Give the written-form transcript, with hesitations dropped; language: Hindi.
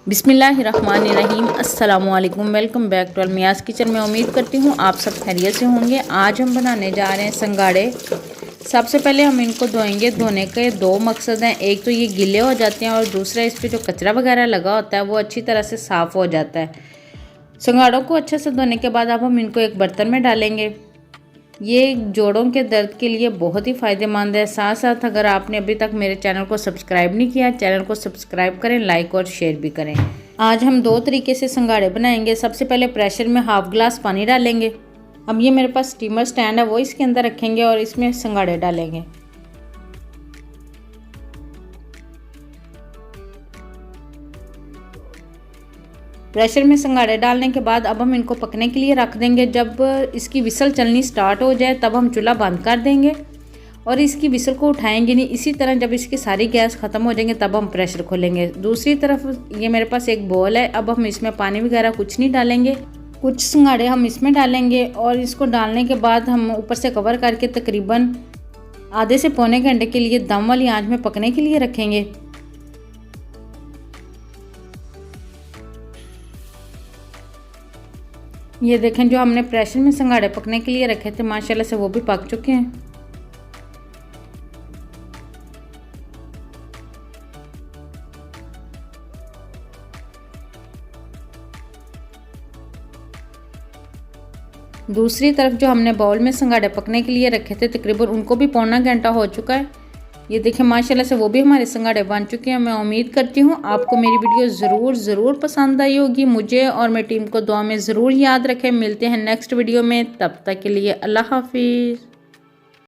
बिस्मिल्लाहिर्रहमानिर्रहीम अस्सलामुअलैकुम। वेलकम बैक टू अलमियास किचन में। उम्मीद करती हूँ आप सब खैरियत से होंगे। आज हम बनाने जा रहे हैं संगाड़े। सबसे पहले हम इनको धोएंगे। धोने के दो मकसद हैं, एक तो ये गीले हो जाते हैं और दूसरा इस पर जो कचरा वगैरह लगा होता है वो अच्छी तरह से साफ़ हो जाता है। संगाड़ों को अच्छे से धोने के बाद अब हम इनको एक बर्तन में डालेंगे। ये जोड़ों के दर्द के लिए बहुत ही फ़ायदेमंद है। साथ साथ अगर आपने अभी तक मेरे चैनल को सब्सक्राइब नहीं किया, चैनल को सब्सक्राइब करें, लाइक और शेयर भी करें। आज हम दो तरीके से संगाड़े बनाएंगे। सबसे पहले प्रेशर में हाफ ग्लास पानी डालेंगे। अब ये मेरे पास स्टीमर स्टैंड है, वो इसके अंदर रखेंगे और इसमें संगाड़े डालेंगे। प्रेशर में संगाड़े डालने के बाद अब हम इनको पकने के लिए रख देंगे। जब इसकी विसल चलनी स्टार्ट हो जाए तब हम चूल्हा बंद कर देंगे और इसकी विसल को उठाएंगे नहीं। इसी तरह जब इसकी सारी गैस ख़त्म हो जाएंगे तब हम प्रेशर खोलेंगे। दूसरी तरफ ये मेरे पास एक बॉल है। अब हम इसमें पानी वगैरह कुछ नहीं डालेंगे, कुछ संगाड़े हम इसमें डालेंगे और इसको डालने के बाद हम ऊपर से कवर करके तकरीबन आधे से पौने घंटे के लिए दम वाली आंच में पकने के लिए रखेंगे। ये देखें, जो हमने प्रेशर में संगाड़े पकने के लिए रखे थे माशाल्लाह से वो भी पक चुके हैं। दूसरी तरफ जो हमने बाउल में संगाड़े पकने के लिए रखे थे तकरीबन उनको भी पौना घंटा हो चुका है। ये देखें माशाल्लाह से वो भी हमारे संगाड़े बन चुके हैं। मैं उम्मीद करती हूँ आपको मेरी वीडियो ज़रूर पसंद आई होगी। मुझे और मेरी टीम को दुआ में ज़रूर याद रखें। मिलते हैं नेक्स्ट वीडियो में, तब तक के लिए अल्लाह हाफिज़।